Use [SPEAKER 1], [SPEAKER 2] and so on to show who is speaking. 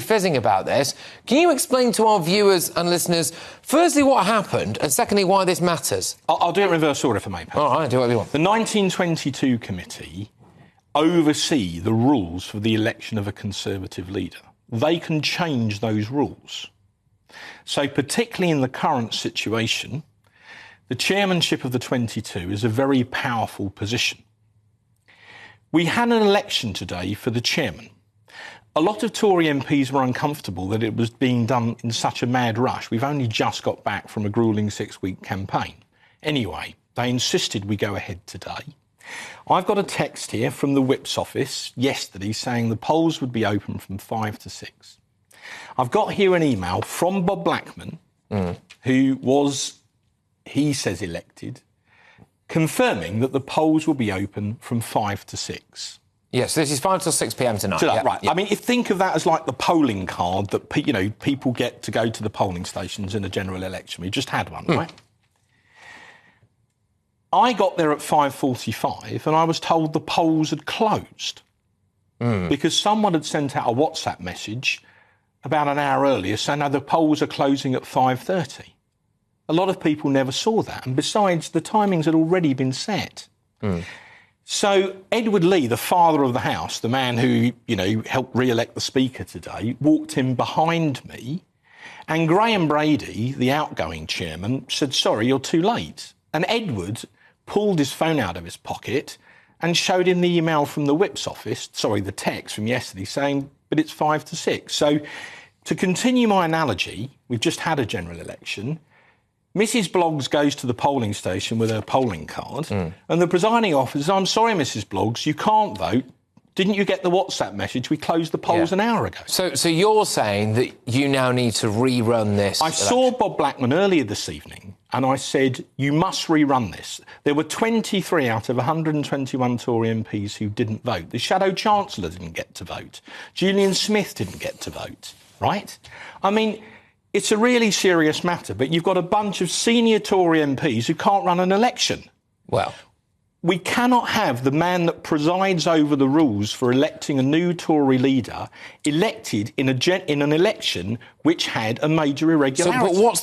[SPEAKER 1] fizzing about this. Can you explain to our viewers and listeners, firstly, what happened, and secondly, why this matters?
[SPEAKER 2] I'll do it in reverse order, if I may.
[SPEAKER 1] All right, do whatever you want.
[SPEAKER 2] The 1922 committee oversee the rules for the election of a Conservative leader. They can change those rules. So particularly in the current situation, the chairmanship of the 22 is a very powerful position. We had an election today for the chairman. A lot of Tory MPs were uncomfortable that it was being done in such a mad rush. We've only just got back from a gruelling 6-week campaign. Anyway, they insisted we go ahead today. I've got a text here from the Whip's office yesterday saying the polls would be open from 5 to 6. I've got here an email from Bob Blackman, who was, he says, elected, confirming that the polls will be open from 5 to 6.
[SPEAKER 1] Yes, this is 5 till 6 p.m. tonight.
[SPEAKER 2] Right. I mean, think of that as like the polling card that, people get to go to the polling stations in a general election. We just had one, right? I got there at 5:45 and I was told the polls had closed because someone had sent out a WhatsApp message about an hour earlier saying, no, the polls are closing at 5:30. A lot of people never saw that. And besides, the timings had already been set. So Edward Lee, the father of the House, the man who, helped re-elect the Speaker today, walked in behind me, and Graham Brady, the outgoing chairman, said, sorry, you're too late. And Edward pulled his phone out of his pocket and showed him the email from the Whip's office, the text from yesterday, saying, but it's 5 to 6. So to continue my analogy, we've just had a general election. Mrs Bloggs goes to the polling station with her polling card, and the presiding officer says, I'm sorry, Mrs Bloggs, you can't vote. Didn't you get the WhatsApp message? We closed the polls an hour ago.
[SPEAKER 1] So you're saying that you now need to rerun this?
[SPEAKER 2] I saw Bob Blackman earlier this evening, and I said, you must rerun this. There were 23 out of 121 Tory MPs who didn't vote. The Shadow Chancellor didn't get to vote. Julian Smith didn't get to vote, right? I mean, it's a really serious matter, but you've got a bunch of senior Tory MPs who can't run an election.
[SPEAKER 1] Well,
[SPEAKER 2] we cannot have the man that presides over the rules for electing a new Tory leader elected in an election which had a major irregularity.
[SPEAKER 1] But what's